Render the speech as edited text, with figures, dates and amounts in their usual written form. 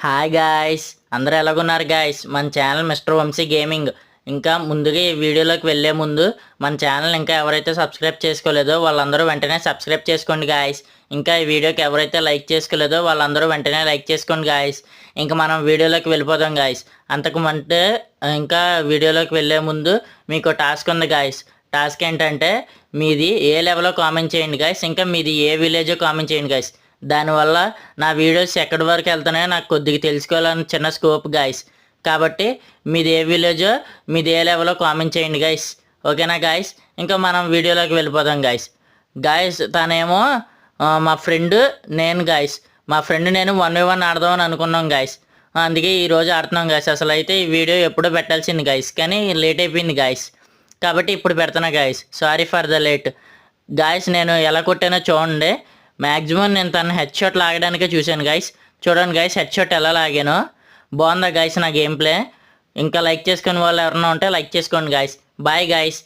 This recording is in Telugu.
హాయ్ గాయ్స్, అందరూ ఎలాగున్నారు గాయ్స్? మన ఛానల్ మిస్టర్ వంశీ గేమింగ్. ఇంకా ముందుగా ఈ వీడియోలోకి వెళ్ళే ముందు మన ఛానల్ ఇంకా ఎవరైతే సబ్స్క్రైబ్ చేసుకోలేదో వాళ్ళందరూ వెంటనే సబ్స్క్రైబ్ చేసుకోండి గాయ్స్. ఇంకా ఈ వీడియోకి ఎవరైతే లైక్ చేసుకోలేదో వాళ్ళందరూ వెంటనే లైక్ చేసుకోండి గాయ్స్. ఇంకా మనం వీడియోలోకి వెళ్ళిపోదాం గాయ్స్. అంతకుమంటే ఇంకా వీడియోలోకి వెళ్ళే ముందు మీకు టాస్క్ ఉంది గాయ్స్. టాస్క్ ఏంటంటే మీది ఏ లెవెల్లో కామెంట్ చేయండి గాయ్స్. ఇంకా మీది ఏ విలేజో కామెంట్ చేయండి గాయ్స్. దానివల్ల నా వీడియోస్ ఎక్కడి వరకు వెళ్తున్నాయో నాకు కొద్దిగా తెలుసుకోవాలని చిన్న స్కోప్ గాయస్. కాబట్టి మీది ఏ విలేజో మీది ఏ లెవెల్లో కామెంట్ చేయండి గాయస్. ఓకేనా గాయస్? ఇంకా మనం వీడియోలోకి వెళ్ళిపోదాం గాయస్. గాయస్ తనేమో మా ఫ్రెండ్, నేను గాయస్. మా ఫ్రెండ్ నేను 1v1 ఆడదామని అనుకున్నాం గాయస్. అందుకే ఈరోజు ఆడుతున్నాం గాయస్. అసలు అయితే ఈ వీడియో ఎప్పుడో పెట్టాల్సింది గాయస్, కానీ లేట్ అయిపోయింది గాయస్. కాబట్టి ఇప్పుడు పెడుతున్నా guys. Sorry for the late guys. నేను ఎలా కొట్టానో చూడండి. మ్యాక్సిమం నేను తను హెడ్ షాట్ లాగడానికే చూశాను గైస్. చూడండి గైస్, హెడ్ షాట్ ఎలా లాగానో. బాగుందా గైస్ నా గేమ్ ప్లే? ఇంకా లైక్ చేసుకునే వాళ్ళు ఎవరన్నా ఉంటే లైక్ చేసుకోండి గైస్. Bye guys.